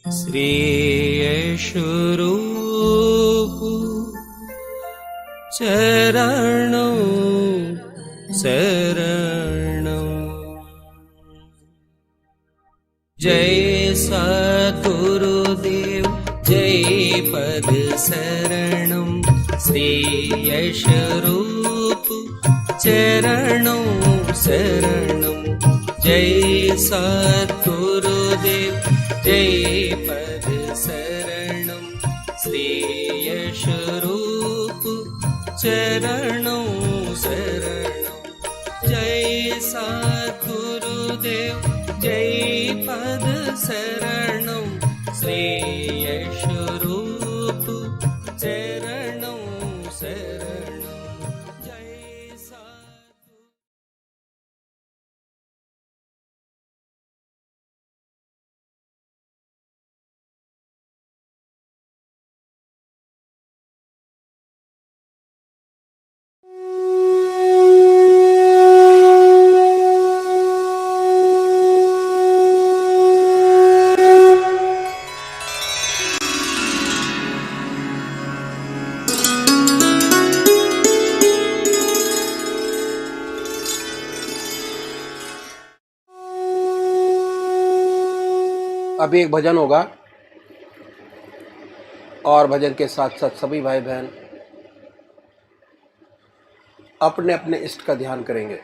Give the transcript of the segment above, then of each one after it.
श्रीयशरूप चरणों शरणं। जय सद्गुरुदेव जय पद शरणं। श्रीयशरूप चरणों शरणं। जय सद्गुरुदेव जय पद शरणं। श्रीयशरूप चरणों शरणं। जय सद्गुरुदेव जय पद शरणं। श्रीयशरूप चरणों शरणं। जय सद्गुरु। अभी एक भजन होगा और भजन के साथ साथ सभी भाई बहन अपने अपने इष्ट का ध्यान करेंगे।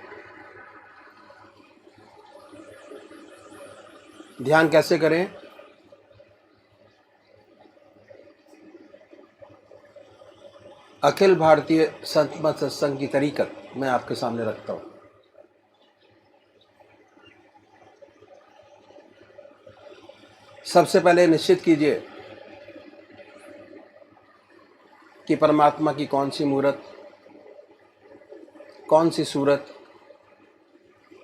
ध्यान कैसे करें? अखिल भारतीय संत मत सत्संग की तरीकत मैं आपके सामने रखता हूं। सबसे पहले निश्चित कीजिए कि परमात्मा की कौन सी मूर्त, कौन सी सूरत,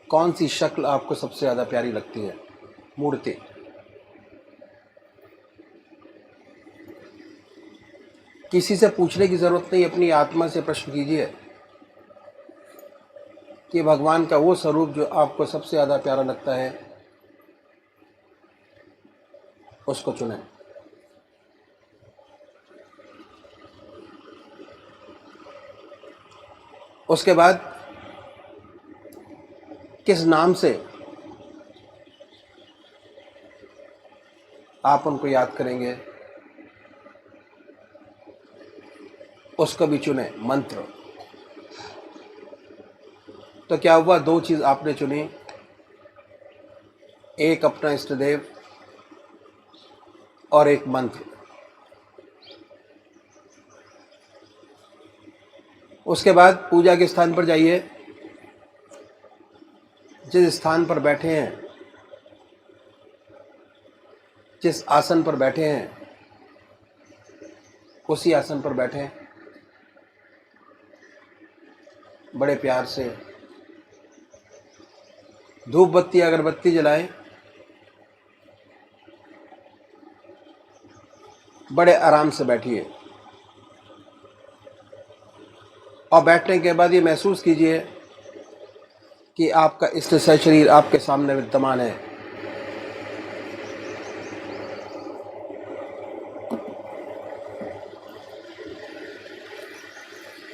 कौन सी शक्ल आपको सबसे ज़्यादा प्यारी लगती है। मूर्ति किसी से पूछने की ज़रूरत नहीं, अपनी आत्मा से प्रश्न कीजिए कि भगवान का वो स्वरूप जो आपको सबसे ज़्यादा प्यारा लगता है उसको चुनें। उसके बाद किस नाम से आप उनको याद करेंगे उसको भी चुनें। मंत्र तो क्या हुआ, दो चीज आपने चुनी, एक अपना इष्ट देव और एक मंत्र। उसके बाद पूजा के स्थान पर जाइए। जिस स्थान पर बैठे हैं, जिस आसन पर बैठे हैं, उसी आसन पर बैठें। बड़े प्यार से धूप बत्ती अगरबत्ती जलाएं। बड़े आराम से बैठिए और बैठने के बाद ये महसूस कीजिए कि आपका इष्ट शरीर आपके सामने विद्यमान है।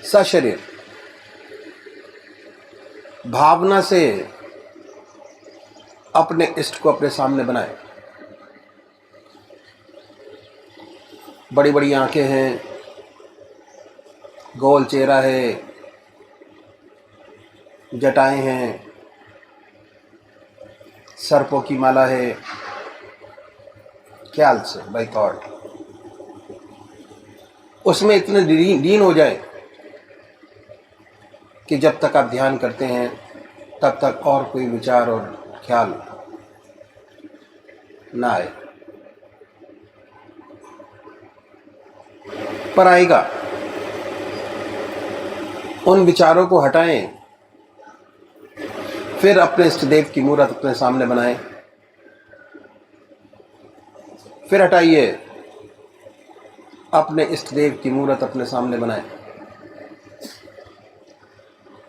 सशरीर भावना से अपने इष्ट को अपने सामने बनाएं। बड़ी बड़ी आंखें हैं, गोल चेहरा है, जटाएं हैं, सर्पों की माला है। ख्याल से बाय थॉट उसमें इतने लीन हो जाए कि जब तक आप ध्यान करते हैं तब तक और कोई विचार और ख्याल ना आए। पर आएगा, उन विचारों को हटाएं। फिर अपने इष्ट देव की मूर्त अपने सामने बनाएं। फिर हटाइए, अपने इष्ट देव की मूर्त अपने सामने बनाएं।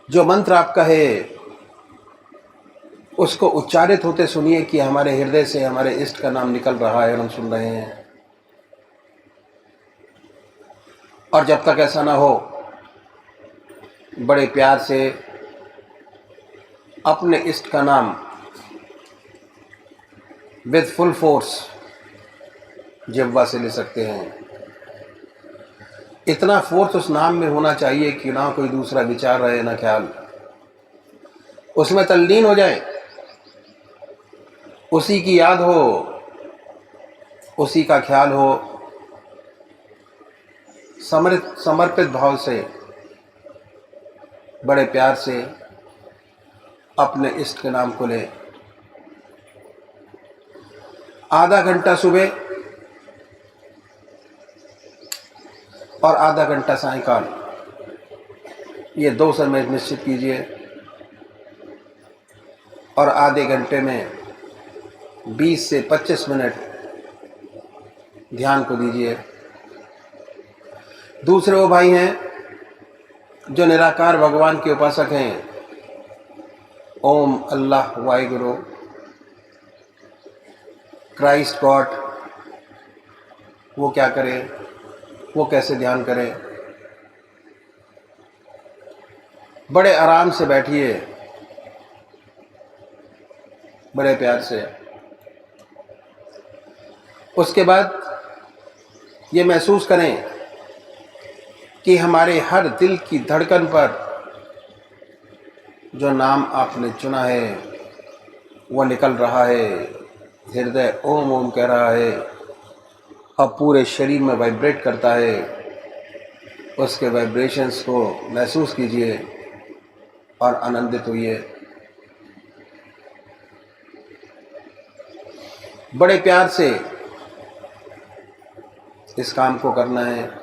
जो मंत्र आपका है उसको उच्चारित होते सुनिए कि हमारे हृदय से हमारे इष्ट का नाम निकल रहा है और हम सुन रहे हैं। और जब तक ऐसा ना हो, बड़े प्यार से अपने इष्ट का नाम विद फुल फोर्स जिह्वा से ले सकते हैं। इतना फोर्स उस नाम में होना चाहिए कि ना कोई दूसरा विचार रहे, ना ख्याल, उसमें तल्लीन हो जाए, उसी की याद हो, उसी का ख्याल हो। समर्पित भाव से बड़े प्यार से अपने इष्ट के नाम को ले। आधा घंटा सुबह और आधा घंटा सायंकाल, ये 2 समय निश्चित कीजिए। और आधे घंटे में 20 से 25 मिनट ध्यान को दीजिए। दूसरे वो भाई हैं जो निराकार भगवान के उपासक हैं, ओम, अल्लाह, वाहिगुरु, क्राइस्ट, गॉड, वो क्या करें, वो कैसे ध्यान करें। बड़े आराम से बैठिए, बड़े प्यार से। उसके बाद ये महसूस करें कि हमारे हर दिल की धड़कन पर जो नाम आपने चुना है वो निकल रहा है। हृदय ओम ओम कह रहा है, अब पूरे शरीर में वाइब्रेट करता है। उसके वाइब्रेशंस को महसूस कीजिए और आनंदित होइए। बड़े प्यार से इस काम को करना है।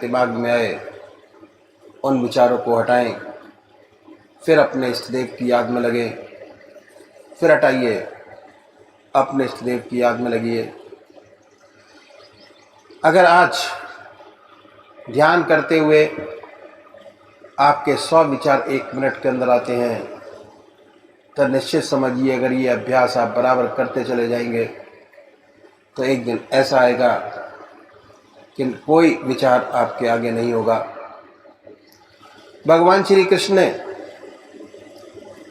दिमाग में आए, उन विचारों को हटाएं, फिर अपने इष्ट देव की याद में लगे, फिर हटाइए, अपने इष्ट देव की याद में लगिए। अगर आज ध्यान करते हुए आपके 100 विचार 1 मिनट के अंदर आते हैं, तो निश्चित समझिए अगर ये अभ्यास आप बराबर करते चले जाएंगे तो एक दिन ऐसा आएगा कि कोई विचार आपके आगे नहीं होगा। भगवान श्री कृष्ण ने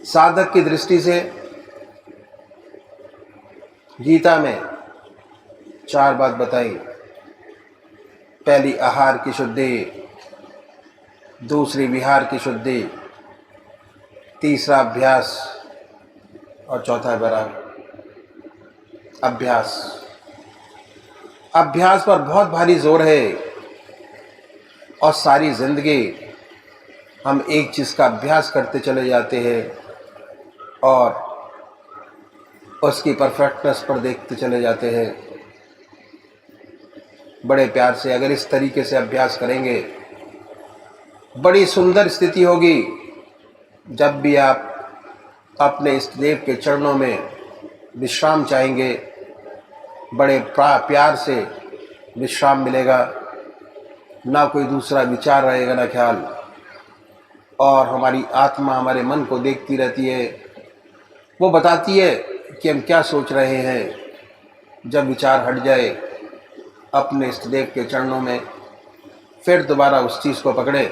साधक की दृष्टि से गीता में 4 बात बताई। पहली आहार की शुद्धि, दूसरी विहार की शुद्धि, तीसरा अभ्यास और चौथा वैराग। अभ्यास, अभ्यास पर बहुत भारी जोर है और सारी जिंदगी हम एक चीज़ का अभ्यास करते चले जाते हैं और उसकी परफेक्टनेस पर देखते चले जाते हैं। बड़े प्यार से अगर इस तरीके से अभ्यास करेंगे, बड़ी सुंदर स्थिति होगी। जब भी आप अपने इष्ट देव के चरणों में विश्राम चाहेंगे, बड़े प्यार से विश्राम मिलेगा, ना कोई दूसरा विचार रहेगा, ना ख्याल। और हमारी आत्मा हमारे मन को देखती रहती है, वो बताती है कि हम क्या सोच रहे हैं। जब विचार हट जाए अपने इष्ट देव के चरणों में, फिर दोबारा उस चीज़ को पकड़े,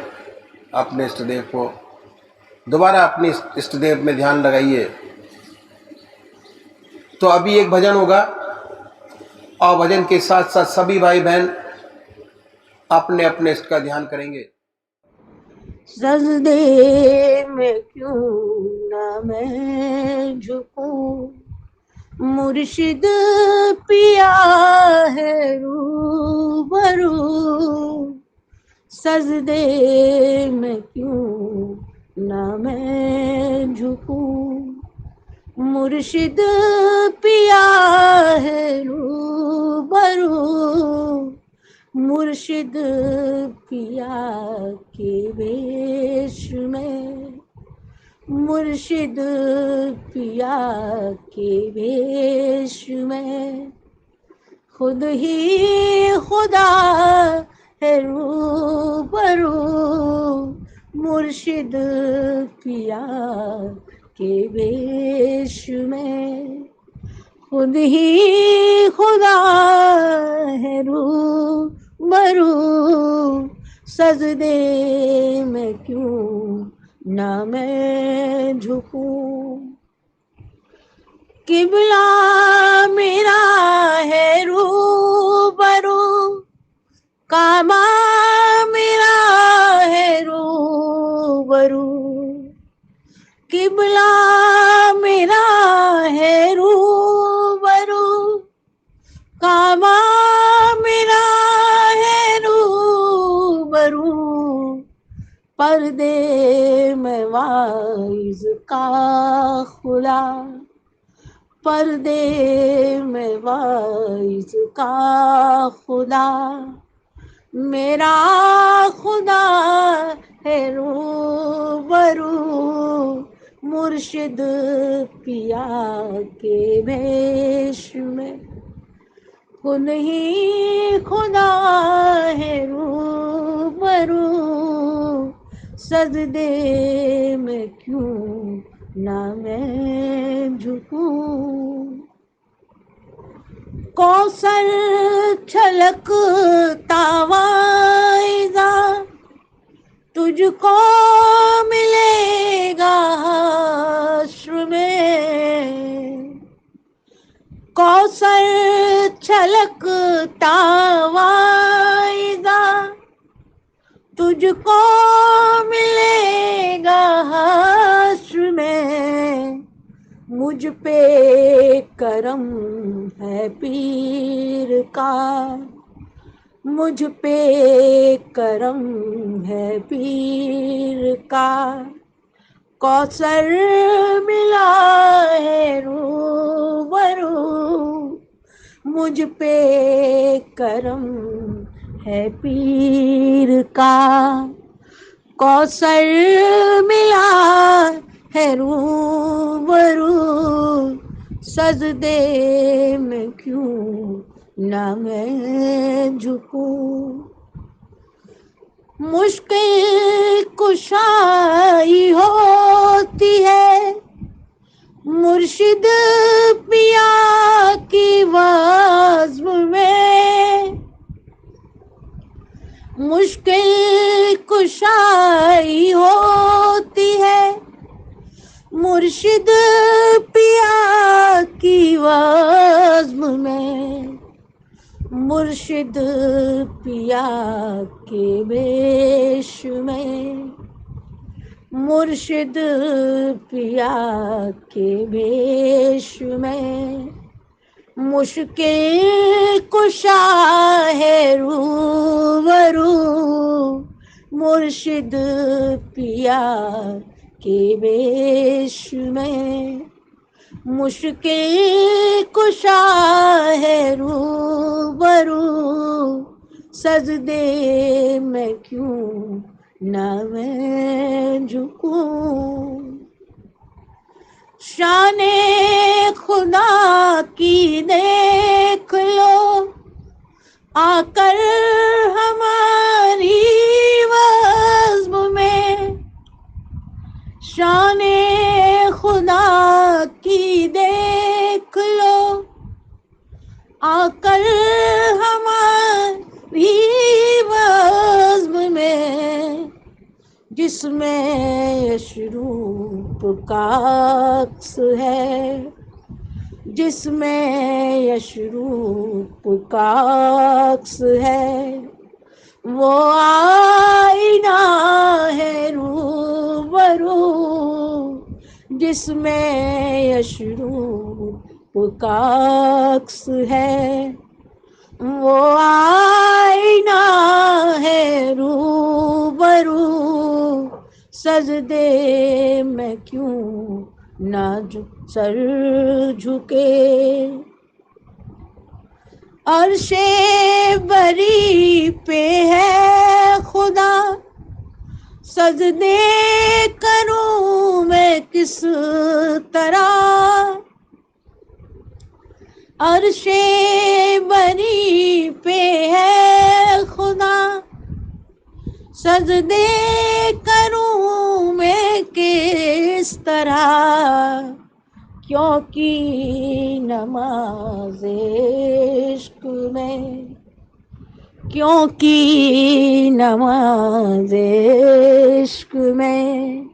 अपने इष्ट देव को दोबारा अपने इष्ट देव में ध्यान लगाइए। तो अभी एक भजन होगा और भजन के साथ साथ सभी भाई बहन अपने अपने इष्ट का ध्यान करेंगे। सजदे में क्यों ना मैं झुकूं, मुर्शिद पिया है रूबरू। सजदे में क्यों ना मैं झुकूं, मुर्शिद पिया है रूबरू। मुर्शिद पिया के वेश में, मुर्शिद पिया के वेश में, खुद ही खुदा है रूबरू। मुर्शिद पिया के वेश में, खुद ही खुदा है रूबरू, सजदे में क्यों ना मैं झुकूं। किबला मेरा है रूबरू, काबा मेरा है रूबरू, किबला मेरा है रूबरू, काबा मेरा है रूबरू, पर्दे में वाइज का खुला, पर्दे में वाइज का खुदा, मेरा खुदा है रूबरू, मुर्शिद पिया के भेष में, खुद ही खुदा है रूबरू, सजदे में क्यों ना मैं झुकूं। कौसर छलकता वाइज़ा, तुझको मिलेगा हश्र में। कौसर छलकता वाइज़ा, तुझको मिलेगा हश्र में। मुझ पे करम है पीर का, मुझ पे करम है पीर का, कौसर मिला है रूबरू, मुझ पे करम है पीर का, कौसर मिला है रूबरू, सजदे में क्यों ना मैं झुकूं। मुश्किल कुशाई होती है मुर्शिद पिया की वज़्म में, मुश्किल कुशाई होती है मुर्शिद पिया की वज़्म में, मुर्शिद पिया के भेष में, मुर्शिद पिया के भेष में, मुश्किल कुशा है रूबरू, मुर्शिद पिया के भेष में, मुश्किल कुशा है रूबरू, सजदे में क्यों ना मैं झुकूं। शाने खुदा की देख लो आकर हमारी वज़्म में, शाने खुदा की देख लो आकर हमारी वज़्म में, जिसमें यशरूप का अक्स है, जिसमें यशरूप का अक्स है, वो आईना है रूबरू, जिसमें यशरूप का अक्स है, वो आईना है रूबरू, सजदे में क्यों ना सर झुके। अर्शे बरी पे है खुदा, सजदे करूं मैं किस तरह। अर्शे बरी पे है खुदा, सजदे करूं मैं किस तरह, क्योंकि नमाज़ इश्क में, क्योंकि नमाज़ इश्क में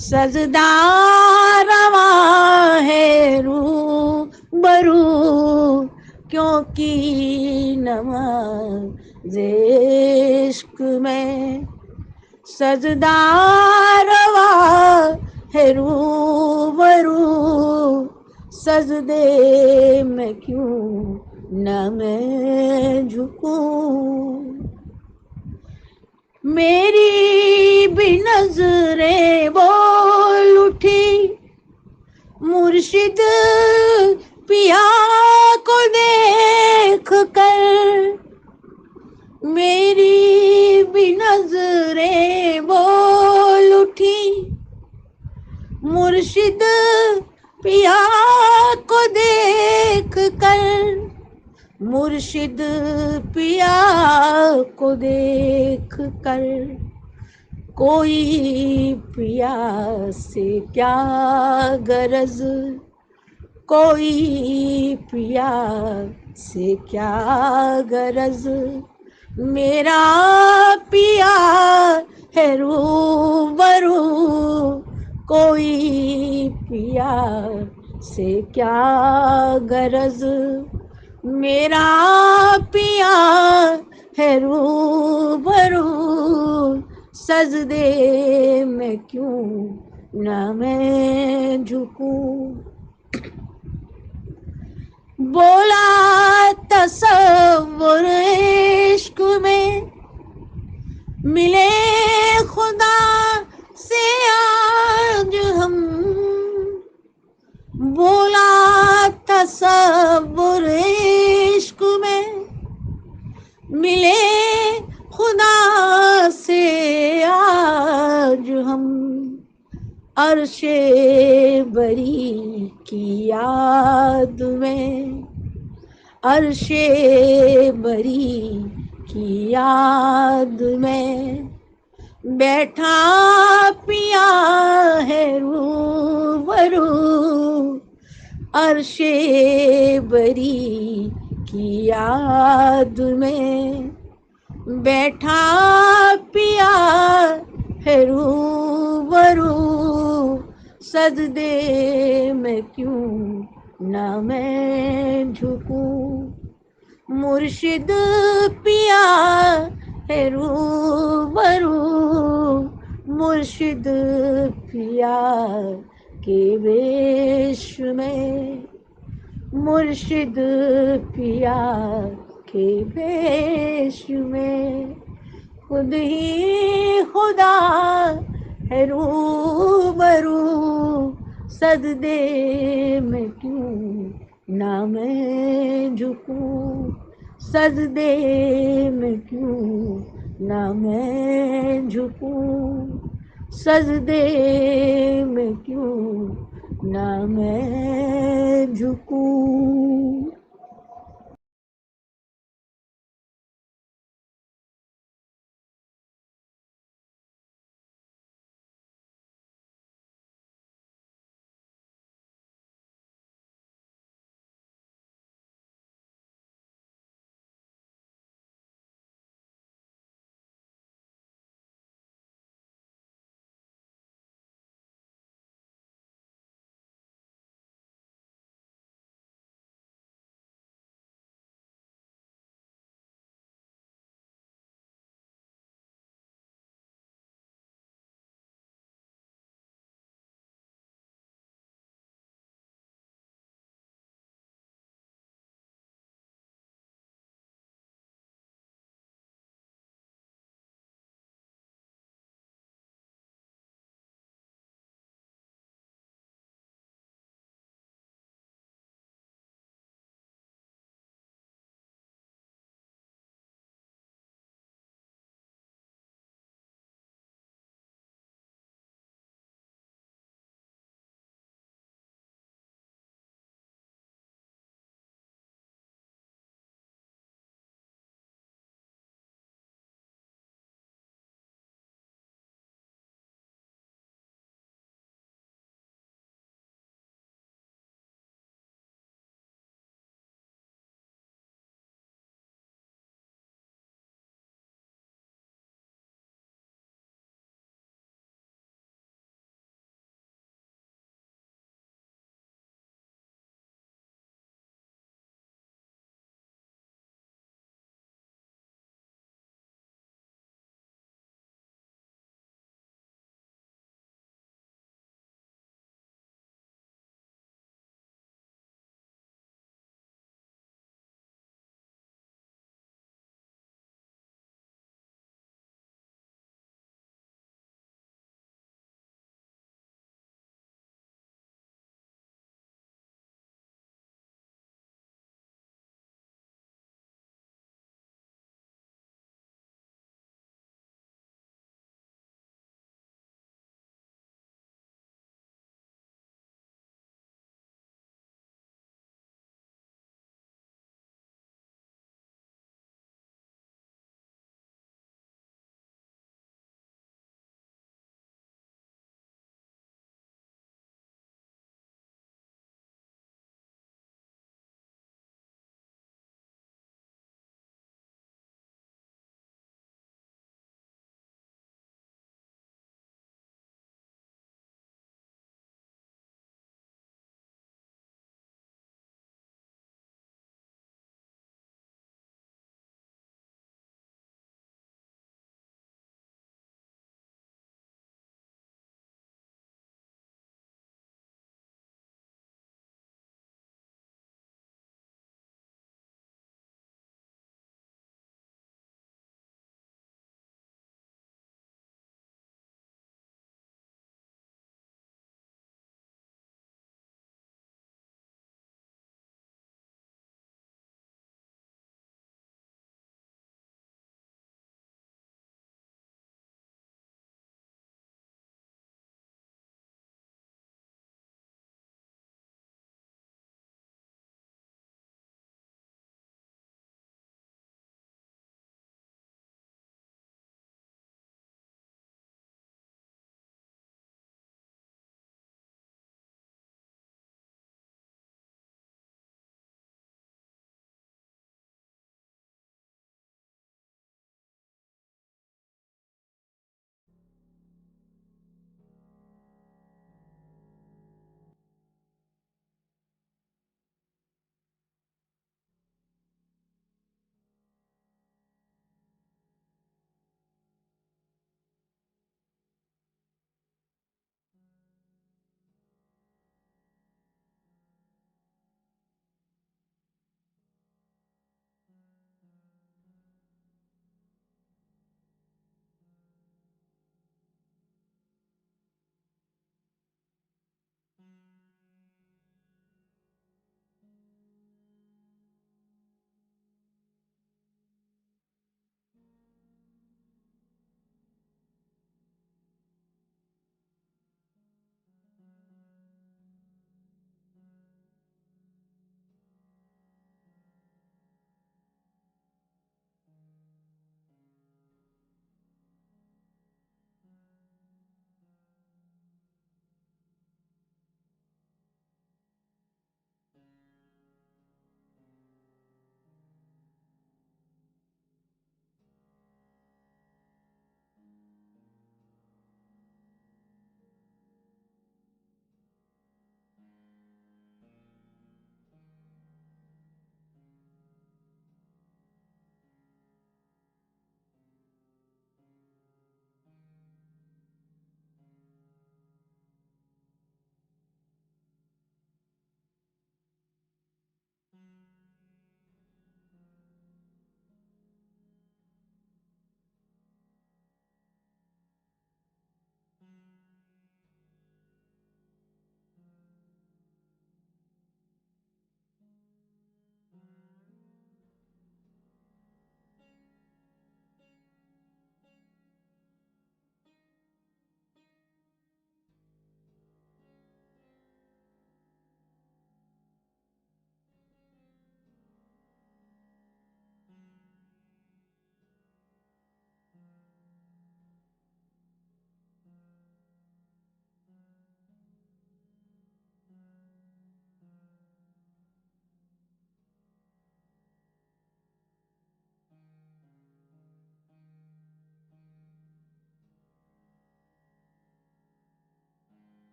सजदा रवा है रूबरू, क्योंकि नमाज़ इश्क में सजदा रवा है रूबरू, सजदे में क्यों न मैं झुकूं। मेरी भी नजरें बोल उठी मुर्शिद पिया को देख कर, मेरी भी नजरें बोल उठी मुर्शिद पिया को देख कर, मुर्शिद पिया को देख कर, कोई पिया से क्या गरज, कोई पिया से क्या गरज, मेरा पिया है रूबरू, कोई पिया से क्या गरज, मेरा पिया है रूबरू, सजदे में क्यों न मैं झुकूं। बोला तसव्वुर इश्क में मिले खुदा से आज हम, बोला तसव्वुर इश्क में मिले खुदा से आज हम, अर्शे बरी की याद में, अर्शे बरी की याद में बैठा पिया है रूबरू, अर्शे बरी की याद में बैठा पिया है रूबरू, सजदे में क्यों न मैं झुकूं। मुर्शिद पिया है रूबरू, मुर्शिद पिया के वेश में, मुर्शिद पिया के वेश में खुद ही खुदा है रूबरू, सजदे में क्यों ना मैं झुकूं, सजदे में क्यों ना मैं झुकूं, सजदे में क्यों ना मैं झुकूं।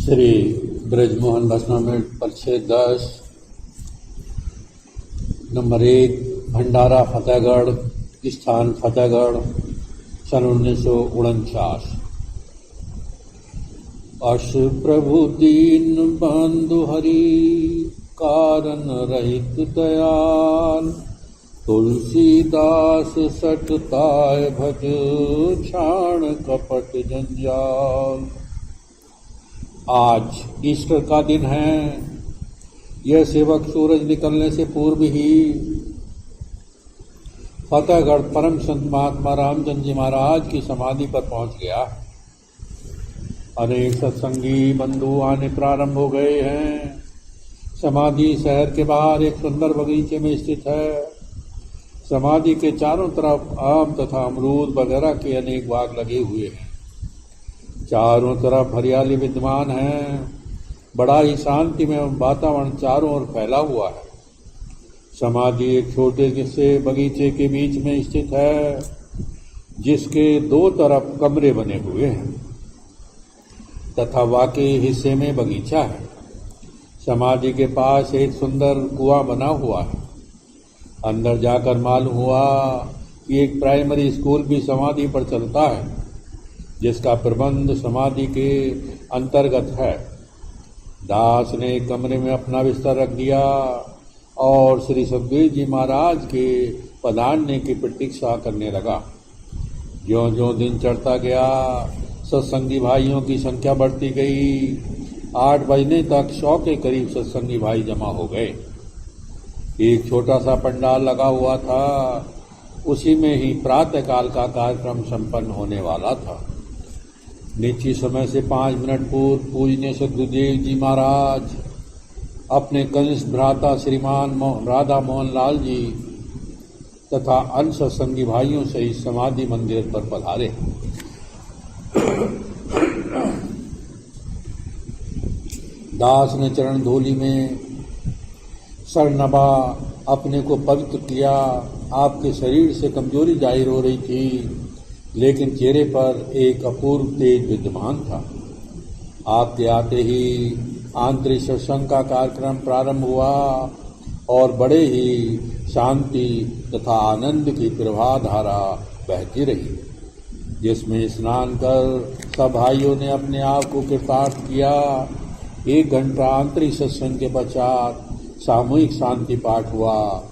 श्री ब्रजमोहन वैष्णव परिच्छेद 10 नंबर 1 भंडारा फतेहगढ़, स्थान फतेहगढ़, सन 1949। अश प्रभु दीन बंधु हरि, कारण रहित दयाल, तुलसीदास सटताय भज, छाण कपट जंजाल। आज ईस्टर का दिन है। यह सेवक सूरज निकलने से पूर्व ही फतेहगढ़ परम संत महात्मा रामचंद्र जी महाराज की समाधि पर पहुंच गया। अनेक सत्संगी बंधु आने प्रारंभ हो गए हैं। समाधि शहर के बाहर एक सुंदर बगीचे में स्थित है। समाधि के चारों तरफ आम तथा अमरूद वगैरह के अनेक बाग लगे हुए हैं। चारों तरफ हरियाली विद्यमान है। बड़ा ही शांति में वातावरण चारों ओर फैला हुआ है। समाधि एक छोटे से बगीचे के बीच में स्थित है, जिसके 2 तरफ कमरे बने हुए हैं तथा वाकई हिस्से में बगीचा है। समाधि के पास एक सुंदर कुआं बना हुआ है। अंदर जाकर मालूम हुआ कि एक प्राइमरी स्कूल भी समाधि पर चलता है, जिसका प्रबंध समाधि के अंतर्गत है। दास ने कमरे में अपना बिस्तर रख दिया और श्री सतगुरु जी महाराज के पधारने की प्रतीक्षा करने लगा। ज्यों-ज्यों दिन चढ़ता गया, सत्संगी भाइयों की संख्या बढ़ती गई। 8 बजने तक 100 के करीब सत्संगी भाई जमा हो गए। एक छोटा सा पंडाल लगा हुआ था। उसी में ही प्रातःकाल का कार्यक्रम संपन्न होने वाला था। निश्चित समय से 5 मिनट पूर्व पूजनीय सद्गुरुदेव जी महाराज अपने कनिष्ठ भ्राता श्रीमान राधा मोहन लाल जी तथा अन्य सत्संगी भाइयों से इस समाधि मंदिर पर पधारे। दास ने चरण धूलि में सरनबा अपने को पवित्र किया। आपके शरीर से कमजोरी जाहिर हो रही थी, लेकिन चेहरे पर एक अपूर्व तेज विद्यमान था। आपके आते ही आंतरिक सत्संग का कार्यक्रम प्रारंभ हुआ और बड़े ही शांति तथा आनंद की प्रवाह धारा बहती रही, जिसमें स्नान कर सब भाइयों ने अपने आप को कृतार्थ किया। 1 घंटा आंतरिक सत्संग के पश्चात सामूहिक शांति पाठ हुआ।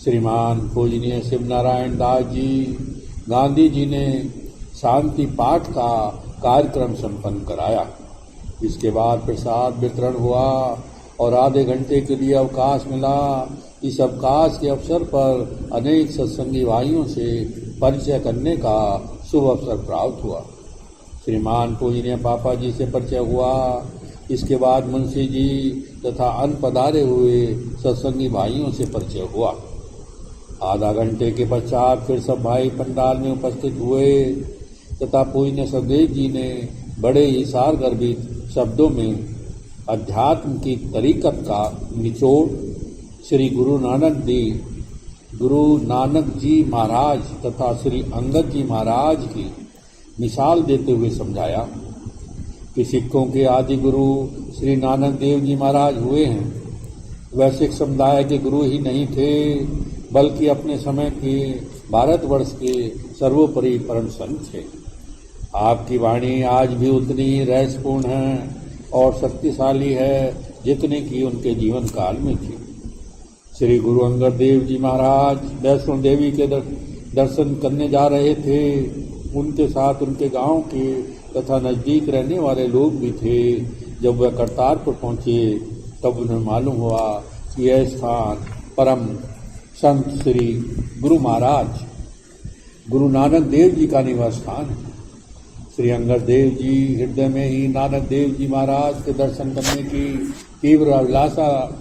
श्रीमान पूजनीय शिव नारायण दास जी गांधी जी ने शांति पाठ का कार्यक्रम संपन्न कराया। इसके बाद प्रसाद वितरण हुआ और आधे घंटे के लिए अवकाश मिला। इस अवकाश के अवसर पर अनेक सत्संगी भाइयों से परिचय करने का शुभ अवसर प्राप्त हुआ। श्रीमान पूजनीय पापा जी से परिचय हुआ। इसके बाद मुंशी जी तथा अन्य पधारे हुए सत्संगी भाइयों से परिचय हुआ। आधा घंटे के पश्चात फिर सब भाई पंडाल में उपस्थित हुए तथा पूजनीय सदगुरु जी ने बड़े ही सारगर्भित शब्दों में अध्यात्म की तरीकत का निचोड़ श्री गुरु नानक जी महाराज तथा श्री अंगद जी महाराज की मिसाल देते हुए समझाया कि सिखों के आदि गुरु श्री नानक देव जी महाराज हुए हैं। वह सिख समुदाय के गुरु ही नहीं थे, बल्कि अपने समय के भारतवर्ष के सर्वोपरि परम संत थे। आपकी वाणी आज भी उतनी ही रहस्यपूर्ण है और शक्तिशाली है जितने की उनके जीवन काल में थी। श्री गुरु अंगद देव जी महाराज वैष्णो देवी के दर्शन करने जा रहे थे। उनके साथ उनके गांव के तथा नजदीक रहने वाले लोग भी थे। जब वह करतारपुर पहुंचे तब उन्हें मालूम हुआ कि यह स्थान परम संत श्री गुरु महाराज गुरु नानक देव जी का निवास स्थान है। श्री अंगद देव जी हृदय में ही नानक देव जी महाराज के दर्शन करने की तीव्र अभिलाषा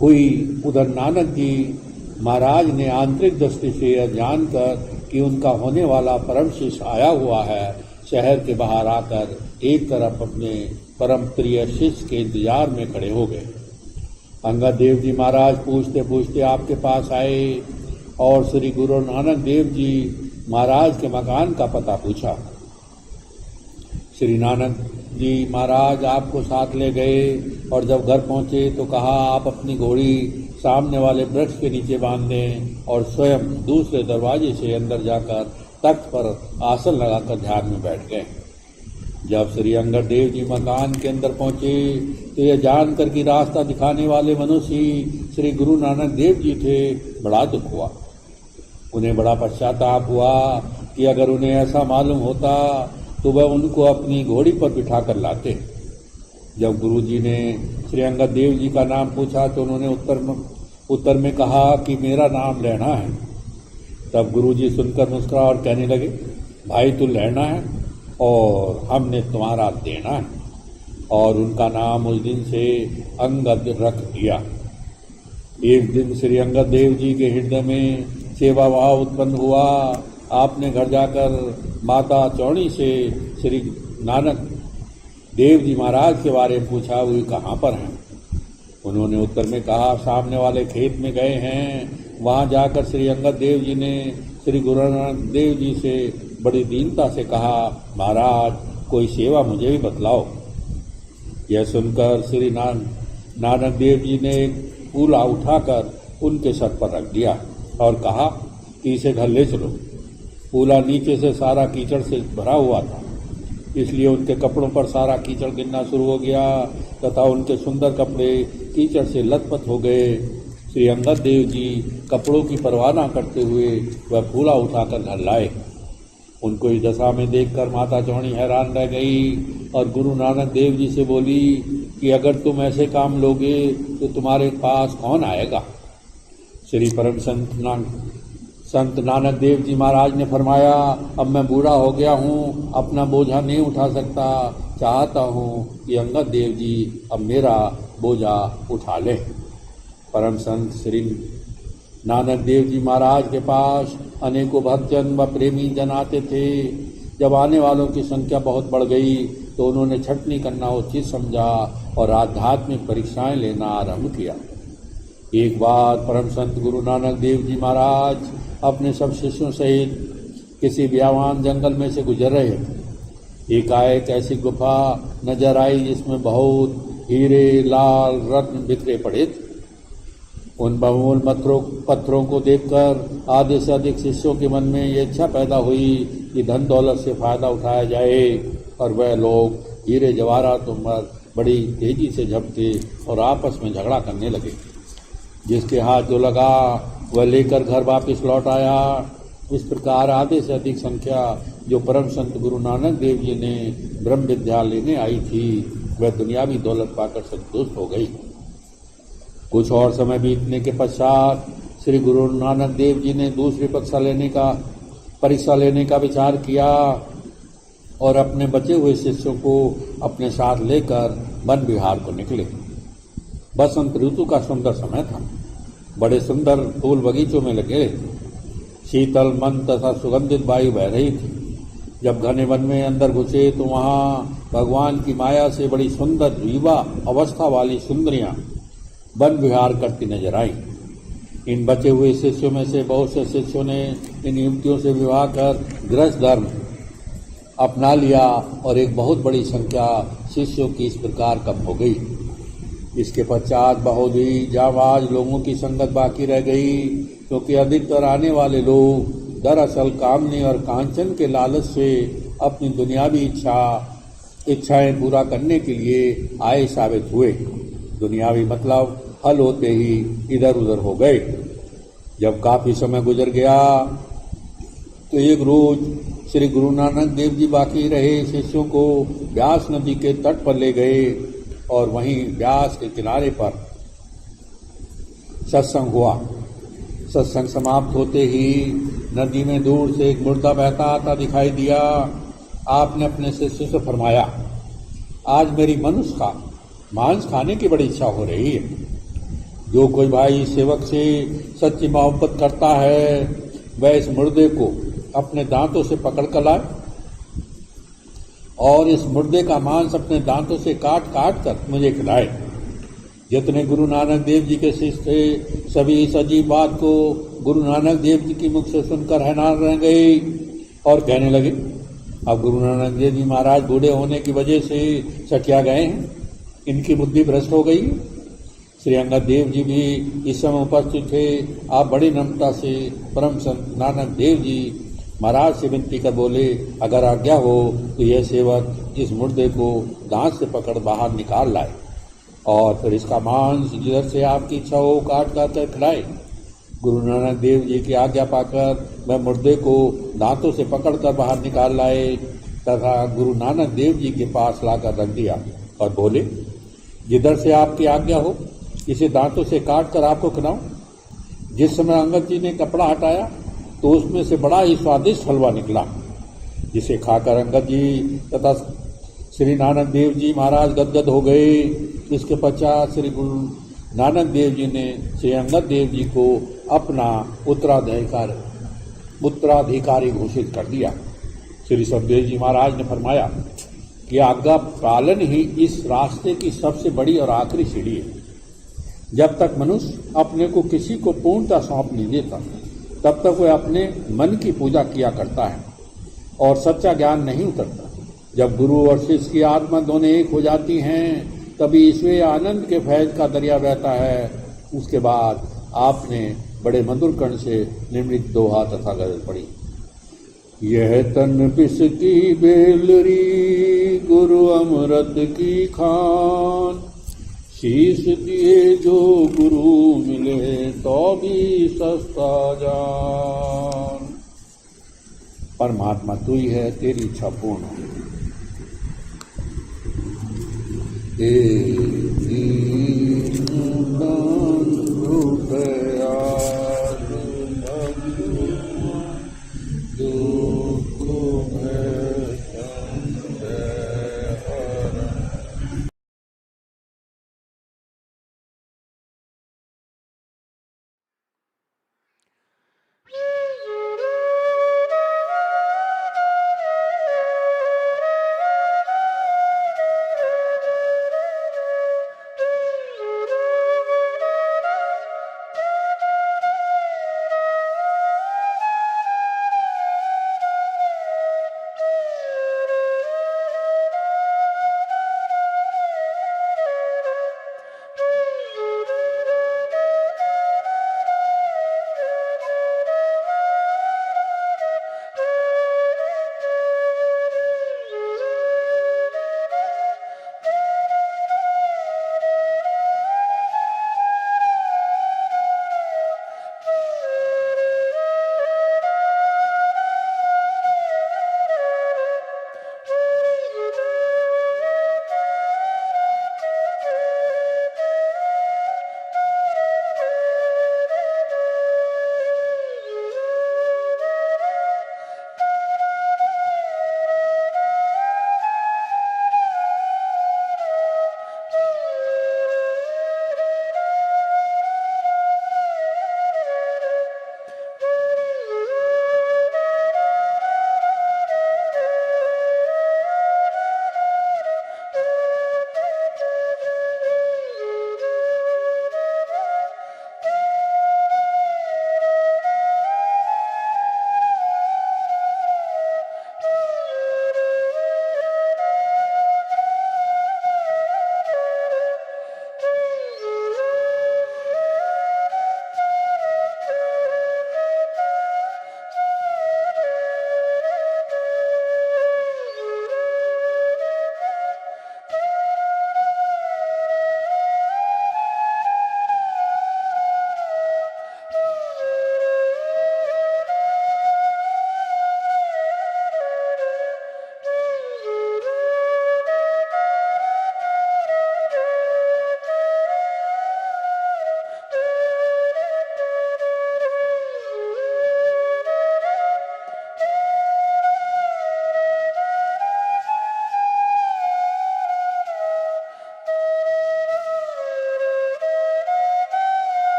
हुई। उधर नानक जी महाराज ने आंतरिक दृष्टि से यह जानकर कि उनका होने वाला परम शिष्य आया हुआ है, शहर के बाहर आकर एक तरफ अपने परम प्रिय शिष्य के इंतजार में खड़े हो गए। अंगद देव जी महाराज पूछते पूछते आपके पास आए और श्री गुरु नानक देव जी महाराज के मकान का पता पूछा। श्री नानक जी महाराज आपको साथ ले गए और जब घर पहुंचे तो कहा आप अपनी घोड़ी सामने वाले वृक्ष के नीचे बांध दें और स्वयं दूसरे दरवाजे से अंदर जाकर तख्त पर आसन लगाकर ध्यान में बैठ गए। जब श्री अंगद देव जी मकान के अंदर पहुंचे तो यह जानकर कि रास्ता दिखाने वाले मनुष्य श्री गुरु नानक देव जी थे, बड़ा दुख हुआ। उन्हें बड़ा पश्चाताप हुआ कि अगर उन्हें ऐसा मालूम होता तो वह उनको अपनी घोड़ी पर बिठा कर लाते। जब गुरु जी ने श्री अंगद देव जी का नाम पूछा तो उन्होंने उत्तर में कहा कि मेरा नाम लैणा है। तब गुरु जी सुनकर मुस्कुरा और कहने लगे, भाई तू लैणा है और हमने तुम्हारा देना है। और उनका नाम उस दिन से अंगद रख दिया। एक दिन श्री अंगद देव जी के हृदय में सेवा भाव उत्पन्न हुआ। आपने घर जाकर माता चौड़ी से श्री नानक देव जी महाराज के बारे में पूछा, वे कहाँ पर हैं। उन्होंने उत्तर में कहा सामने वाले खेत में गए हैं। वहाँ जाकर श्री अंगद देव जी ने श्री गुरु नानक देव जी से बड़ी दीनता से कहा, महाराज कोई सेवा मुझे भी बतलाओ। यह सुनकर श्री नानक देव जी ने एक पूला उठाकर उनके सर पर रख दिया और कहा कि इसे घर ले चलो। पूला नीचे से सारा कीचड़ से भरा हुआ था, इसलिए उनके कपड़ों पर सारा कीचड़ गिरना शुरू हो गया तथा उनके सुंदर कपड़े कीचड़ से लथपथ हो गए। श्री अंगद देव जी कपड़ों की परवाह न करते हुए वह पूला उठाकर घर लाए। उनको इस दशा में देखकर माता चौड़ी हैरान रह गई और गुरु नानक देव जी से बोली कि अगर तुम ऐसे काम लोगे तो तुम्हारे पास कौन आएगा। श्री परम संत नानक देव जी महाराज ने फरमाया, अब मैं बूढ़ा हो गया हूँ, अपना बोझा नहीं उठा सकता, चाहता हूँ कि अंगद देव जी अब मेरा बोझा उठा ले। परम संत श्री नानक देव जी महाराज के पास अनेकों भक्तजन व प्रेमी जन आते थे। जब आने वालों की संख्या बहुत बढ़ गई तो उन्होंने छटनी करना उचित समझा और आध्यात्मिक परीक्षाएं लेना आरंभ किया। एक बार परम संत गुरु नानक देव जी महाराज अपने सब शिष्यों सहित किसी व्यावान जंगल में से गुजर रहे थे। एकाएक ऐसी गुफा नजर आई जिसमें बहुत हीरे लाल रत्न बिखरे पड़े थे। उन बहुमूल्य पत्थरों को देखकर आधे से अधिक शिष्यों के मन में ये इच्छा पैदा हुई कि धन दौलत से फायदा उठाया जाए और वह लोग हीरे जवाहरातों पर बड़ी तेजी से झपटे और आपस में झगड़ा करने लगे। जिसके हाथ जो लगा वह लेकर घर वापस लौट आया। इस प्रकार आधे से अधिक संख्या जो परम संत गुरु नानक देव जी ने ब्रह्म विद्या लेने आई थी वह दुनियावी दौलत पाकर संतुष्ट हो गई। कुछ और समय बीतने के पश्चात श्री गुरु नानक देव जी ने दूसरी परीक्षा लेने का विचार किया और अपने बचे हुए शिष्यों को अपने साथ लेकर वन विहार को निकले। बसंत ऋतु का सुंदर समय था। बड़े सुंदर फूल बगीचों में लगे, शीतल मन तथा सुगंधित वायु बह रही थी। जब घने वन में अंदर घुसे तो वहाँ भगवान की माया से बड़ी सुंदर युवा अवस्था वाली सुंदरियां वन विहार करती नजर आई। इन बचे हुए शिष्यों में से बहुत से शिष्यों ने इन युवतियों से विवाह कर गृहस्थ धर्म अपना लिया और एक बहुत बड़ी संख्या शिष्यों की इस प्रकार कम हो गई। इसके पश्चात बहुत ही जाबाज लोगों की संगत बाकी रह गई, क्योंकि अधिकतर आने वाले लोग दरअसल कामने और कांचन के लालच से अपनी दुनियावी इच्छाएं पूरा करने के लिए आए साबित हुए। दुनियावी मतलब हल होते ही इधर उधर हो गए। जब काफी समय गुजर गया तो एक रोज श्री गुरु नानक देव जी बाकी रहे शिष्यों को व्यास नदी के तट पर ले गए और वहीं व्यास के किनारे पर सत्संग हुआ। सत्संग समाप्त होते ही नदी में दूर से एक मुर्दा बहता आता दिखाई दिया। आपने अपने शिष्य से फरमाया, आज मेरी मनुष्य का मांस खाने की बड़ी इच्छा हो रही है। जो कोई भाई सेवक से सच्ची मोहब्बत करता है वह इस मुर्दे को अपने दांतों से पकड़ कर लाए और इस मुर्दे का मांस अपने दांतों से काट काट कर मुझे खिलाए। जितने गुरु नानक देव जी के शिष्य थे सभी इस अजीब बात को गुरु नानक देव जी की मुख से सुनकर हैरान रह गए और कहने लगे, अब गुरु नानक देव जी महाराज बूढ़े होने की वजह से सटिया गए हैं, इनकी बुद्धि भ्रष्ट हो गई। श्री अंगद देव जी भी इस समय उपस्थित थे। आप बड़ी नम्रता से परम संत नानक देव जी महाराज से विनती कर बोले, अगर आज्ञा हो तो यह सेवक इस मुर्दे को दांत से पकड़ बाहर निकाल लाए और फिर इसका मांस जिधर से आपकी इच्छा हो काट कर खिलाए। गुरु नानक देव जी की आज्ञा पाकर वह मुर्दे को दांतों से पकड़कर बाहर निकाल लाए तथा गुरु नानक देव जी के पास लाकर रख दिया और बोले, जिधर से आपकी आज्ञा हो इसे दांतों से काट कर आपको खिलाऊं। जिस समय अंगद जी ने कपड़ा हटाया तो उसमें से बड़ा ही स्वादिष्ट हलवा निकला, जिसे खाकर अंगद जी तथा श्री नानक देव जी महाराज गदगद हो गए। इसके पश्चात श्री गुरु नानक देव जी ने श्री अंगद देव जी को अपना उत्तराधिकारी घोषित कर दिया। श्री सतदेव जी महाराज ने फरमाया कि आज्ञा पालन ही इस रास्ते की सबसे बड़ी और आखिरी सीढ़ी है। जब तक मनुष्य अपने को किसी को पूर्णता सौंप नहीं देता तब तक वह अपने मन की पूजा किया करता है और सच्चा ज्ञान नहीं उतरता। जब गुरु और शिष्य की आत्मा दोनों एक हो जाती हैं तभी ईश्वरीय आनंद के फैज का दरिया बहता है। उसके बाद आपने बड़े मधुर कर्ण से निम्रित दोहा तथा गजल पढ़ी। यह तन बिस की बेलरी गुरु अमृत की खान, शीश दिए जो गुरु मिले तो भी सस्ता जान। परमात्मा तू ही है, तेरी इच्छा पूर्ण हो।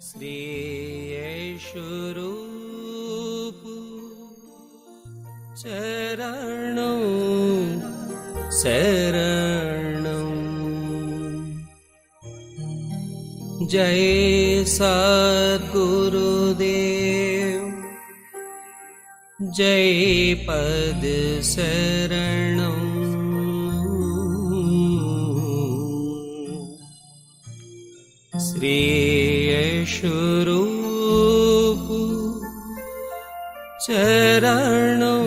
श्री यशोरूप चरणों शरणं जय सद्गुरुदेव जय पद शरणं श्री यशोरूप चरणों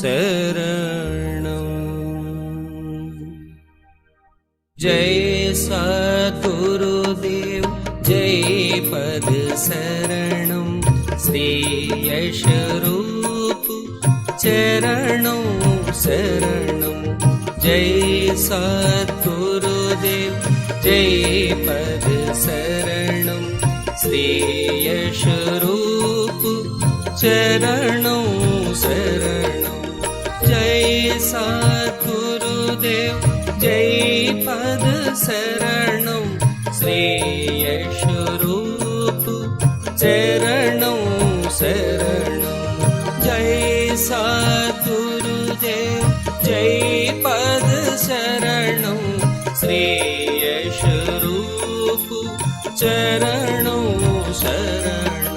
शरणं जय सद्गुरुदेव जय पद शरणं श्री यशोरूप चरणों शरणं जय सद्गुरुदेव जय पद शरणं श्री यशोरूप चरणों शरणं जय सद्गुरुदेव जय पद शरणं श्री यशोरूप चरणों शरणं जय सद्गुरुदेव जय पद शरणं श्री यशोरूप चरणों शरणं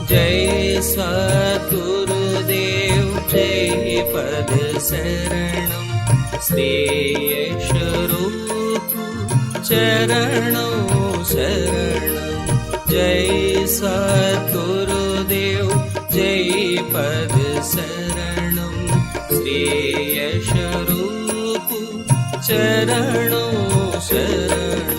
जय सद्गुरुदेव जय पद शरणं श्री यशोरूप चरणों शरणं जय सद्गुरुदेव जय पद शरणं श्री यशोरूप चरणों शरणं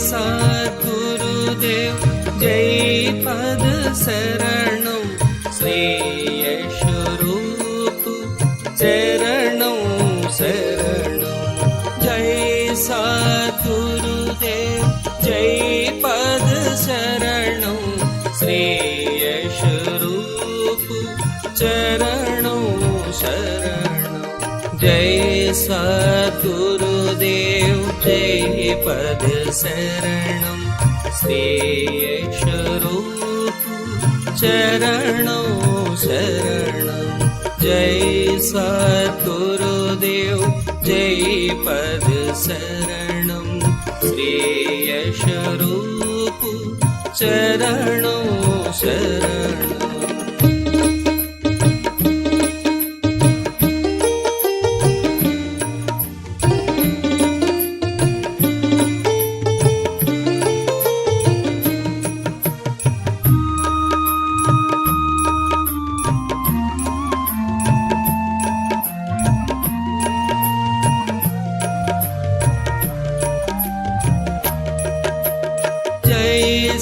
सद्गुरुदेव जय पद शरणं श्री यशोरूप चरणों शरणं जय सद्गुरुदेव जय पद शरणं श्री यशोरूप चरणों शरणं जय सद्गुरुदेव जय पद शरणं श्री यशोरूप चरणों शरणं जय सद्गुरुदेव जय पद शरणं श्री यशोरूप चरणों शरणं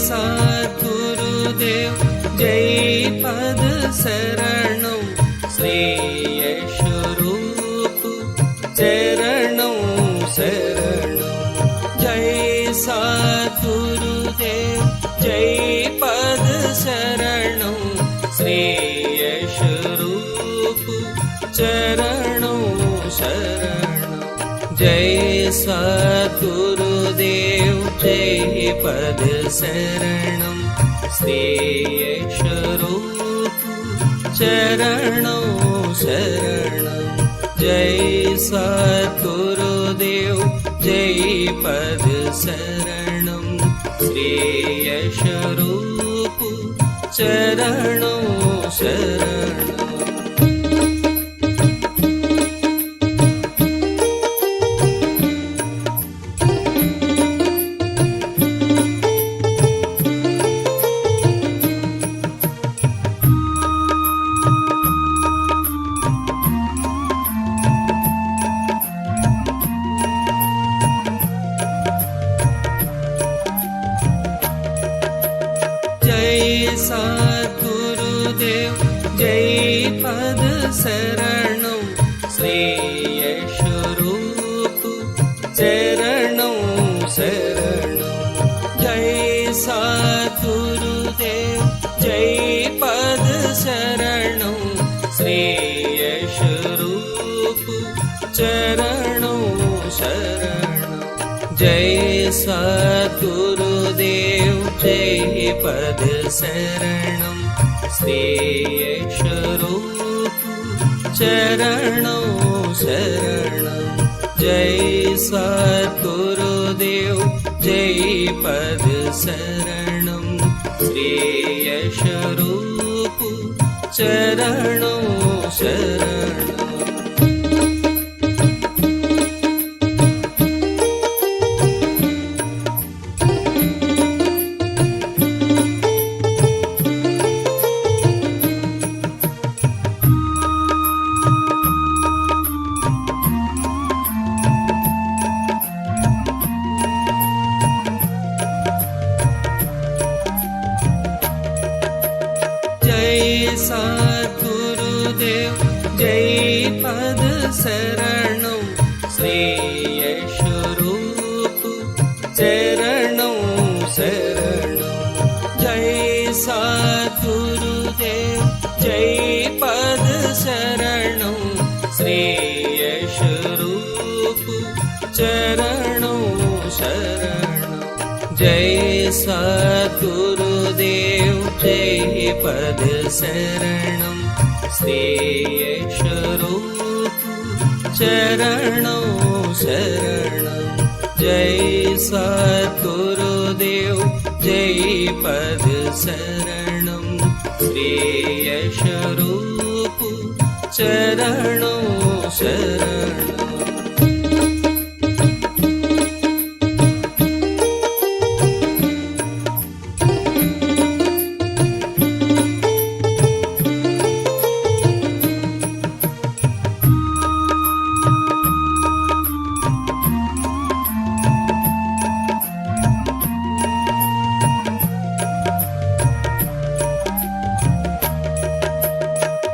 सद्गुरुदेव जय पद शरणं श्री यशोरूप चरणों शरणं जय सद्गुरुदेव जय पद शरणं श्री यशोरूप चरणों शरणं जय सद्गुरुदेव जय पद शरणं श्री यशोरूप चरणों शरणं जय सद्गुरुदेव जय पद शरणं श्री यशोरूप चरणों शरणं सद्गुरुदेव गुरुदेव जय पद शरणं श्रेयस्वरूप चरणं शरणं जय सद्गुरुदेव जय पद शरणं श्रेयस्वरूप चरणं शरणं जय सद्गुरुदेव जय पद शरणं श्रेयस्वरूप चरणं शरणं जय सद्गुरुदेव जय पद शरणं श्रेयस्वरूप चरणं शरणं सद्गुरुदेव जय पद शरणं श्रेयस्वरूप चरणं शरणं जय सद्गुरुदेव जय पद शरणं श्रेयस्वरूप चरणं शरणं जय सद्गुरुदेव जय पद शरणं श्रेयस्वरूप चरणं शरणं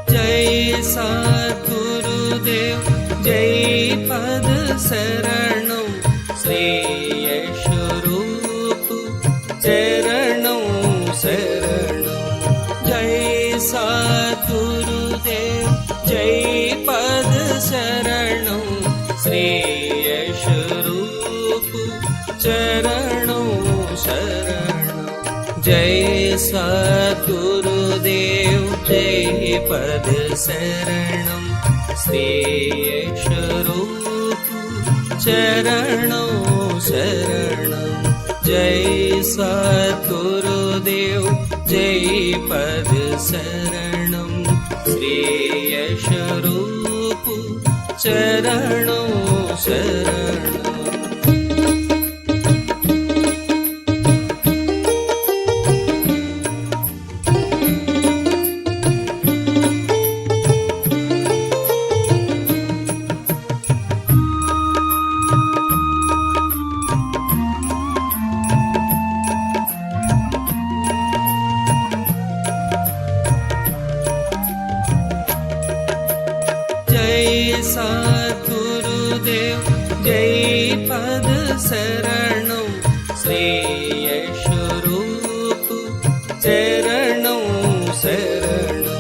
जय सद्गुरुदेव जय पद शरणं श्रेयस्वरूप चरणं शरणं सद्गुरुदेव जय पद शरणं श्रेयस्वरूप चरणं शरणं जय सद्गुरुदेव जय पद शरणं श्रेयस्वरूप चरणं शरणं जय सद्गुरुदेव जय पद शरणं श्रेयस्वरूप चरणं शरणं जय सद्गुरुदेव जय पद शरणं श्रेयस्वरूप चरणं शरणं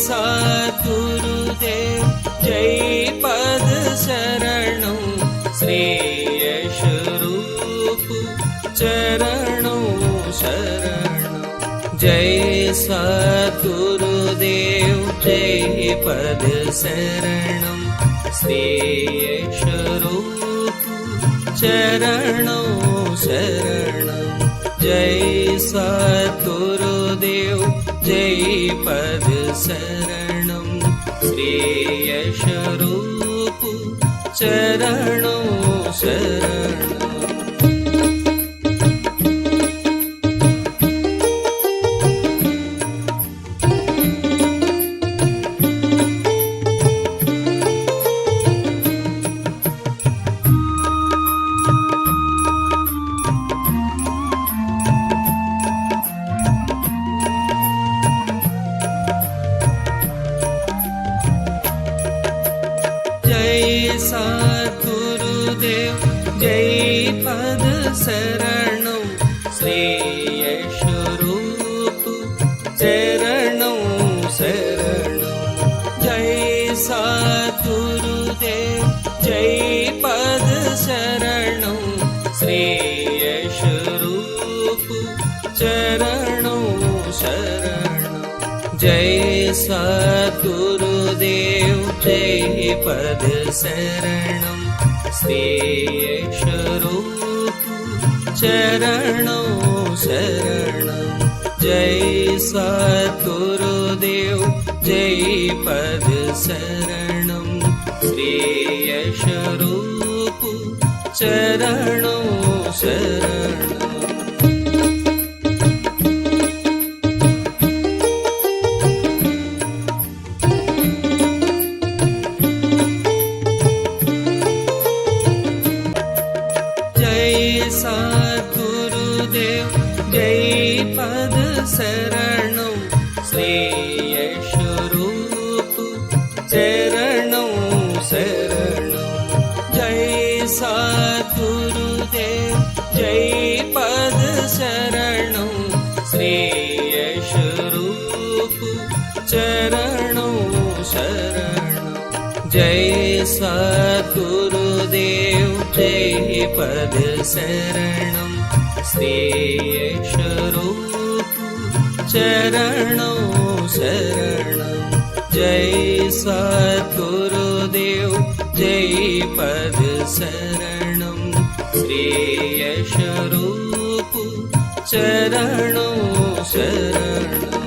सद्गुरुदेव जय पद शरणं श्रेयस्वरूप चरणं शरणं जय सद्गुरुदेव जय पद शरणं श्रेयस्वरूप चरणं शरणं जय सद्गुरुदेव जय पद शरणं श्रेयस्वरूप चरणं शरणं जय सद्गुरुदेव जय पद शरणं श्रेयस्वरूप चरणं शरणं पद शरणं श्रेयस्वरूप चरणं शरणं जय सद्गुरुदेव जय पद शरणं श्रेयस्वरूप चरणं शरणं जय सद्गुरुदेव जय पद शरणं श्रेयस्वरूप चरणं शरणं जय सद्गुरुदेव जय पद शरणं श्रेयस्वरूप चरणं शरणं सद्गुरुदेव जय पद शरणं श्रेयस्वरूप चरणं शरणं जय सद्गुरुदेव जय पद शरणं श्रेयस्वरूप चरणं शरणं जय सद्गुरुदेव जय पद शरणं श्रेयस्वरूप चरणं शरणं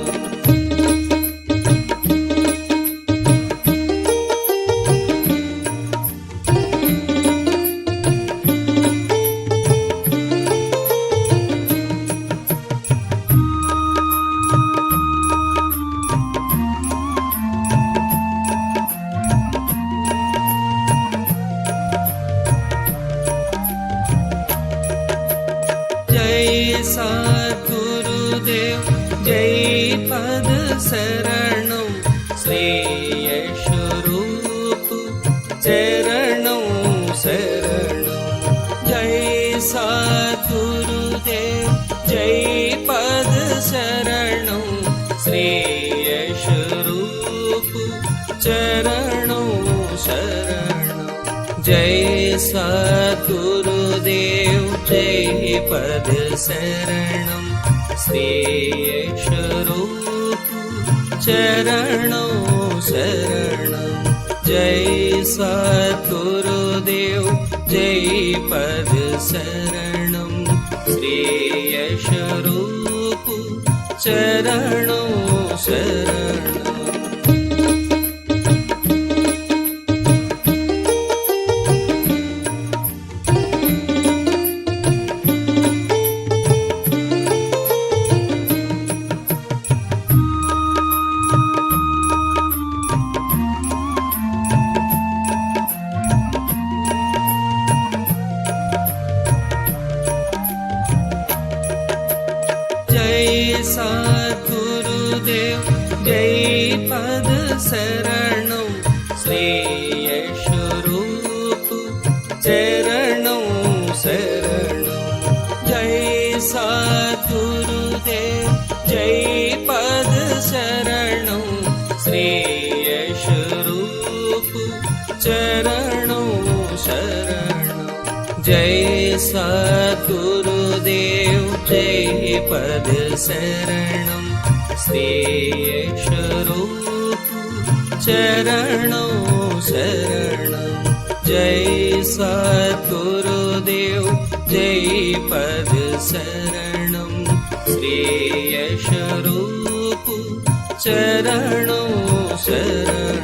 जय सद्गुरुदेव जय पद शरणं श्रेयस्वरूप चरणं शरणं सद्गुरुदेव जय पद शरणं श्रेयस्वरूप चरणं शरणं जय सद्गुरुदेव जय पद शरणं श्रेयस्वरूप चरणं शरणं जय सद्गुरुदेव जय पद शरणं श्रेयस्वरूप चरणं शरणं जय सद्गुरुदेव जय पद शरणं श्रेयस्वरूप चरणं शरणं सद्गुरुदेव जय पद शरणं श्रेयस्वरूप चरणं शरणं जय सद्गुरुदेव जय पद शरणं श्रेयस्वरूप चरणं शरणं जय सद्गुरुदेव जय पद शरणं श्रेयस्वरूप चरणं शरणं जय सद्गुरुदेव जय पद शरणं श्रेयस्वरूप चरणं शरणं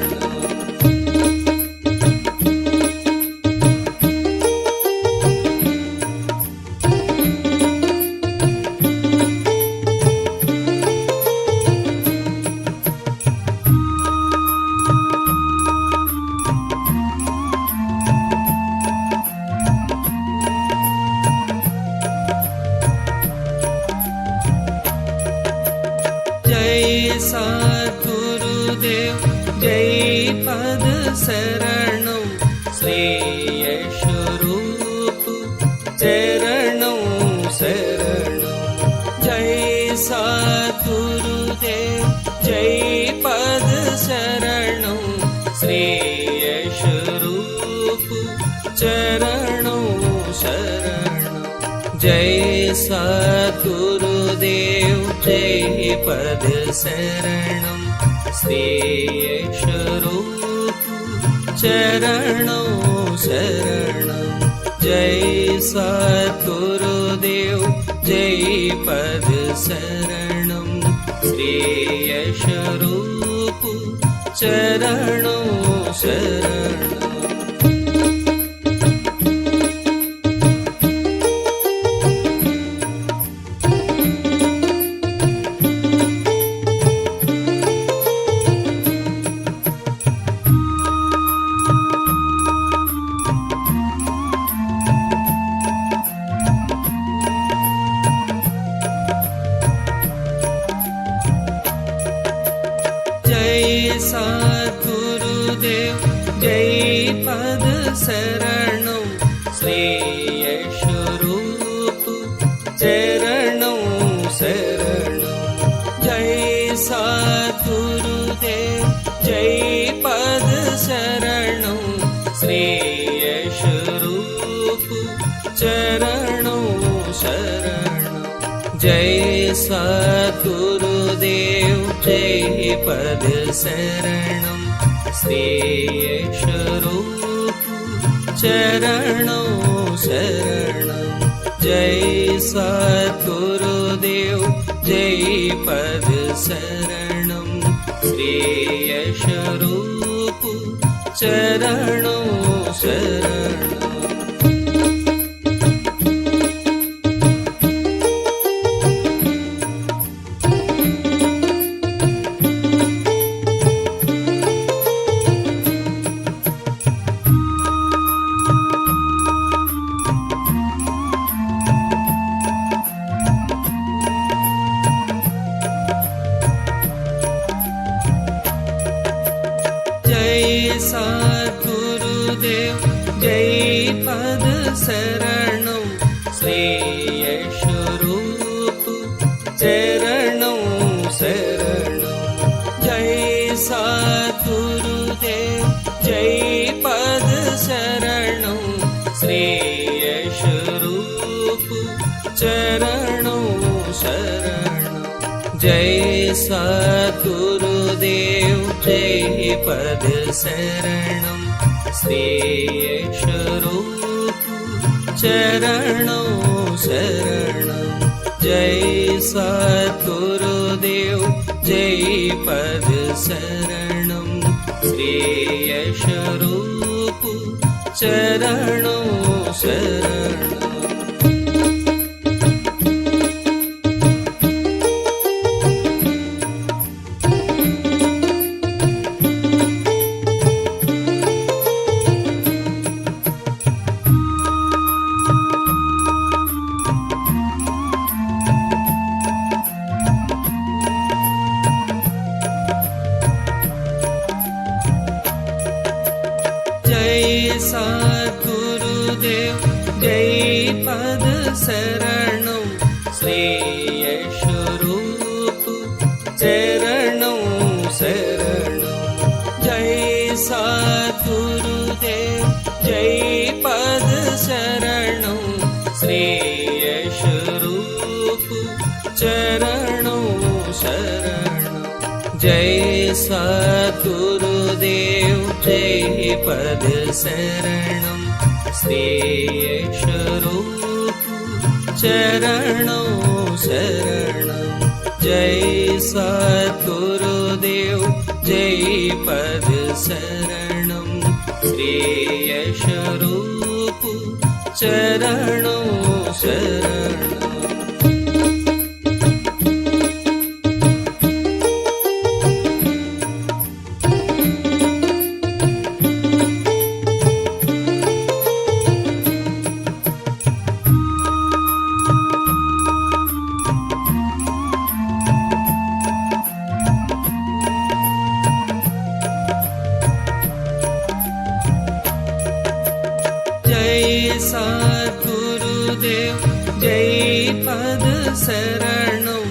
सद्गुरुदेव जय पद शरणं श्रेयस्वरूप सद्गुरुदेव जय पद शरणं श्री यश रूप चरणों शरणं जय सद्गुरुदेव जय पद शरणं श्री यश रूप चरणों शरणं जय सद्गुरुदेव जय पद शरणं श्री यश रूप चरणों शरणं सद्गुरुदेव जय पद शरणं श्री यश रूप चरणों शरणं जय सद्गुरुदेव जय पद शरणं श्री यश रूप चरणों शरणं जय सद्गुरुदेव जय पद शरणं श्री यश रूप चरणों शरणं जय सद्गुरुदेव जय पद शरणं श्री यश रूप चरणों शरणं सद्गुरुदेव जय पद शरणं श्री यश रूप चरणों शरणं जय सद्गुरुदेव जय पद शरणं श्री यश रूप चरणों शरणं जय सद्गुरुदेव जय पद शरणं श्री यश रूप चरणों शरणं जय सद्गुरुदेव जय पद शरणं श्री यश रूप चरणों शरणं सद्गुरुदेव जय पद शरणं श्री यश रूप चरणों शरणं जय सद्गुरुदेव जय पद शरणं श्री यश रूप चरणों शरणं जय सद्गुरुदेव जय पद शरणं श्री यश रूप चरणों शरणं जय सद्गुरुदेव जय पद शरणं श्री यश रूप चरणों शरणं सद्गुरुदेव जय पद शरणं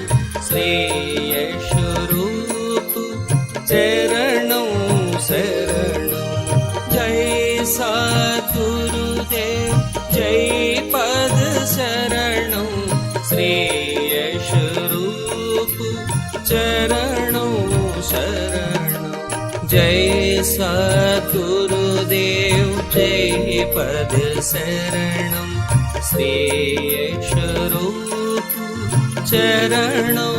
जय सद्गुरुदेव जय पद शरणं श्रेयस्वरूप चरणों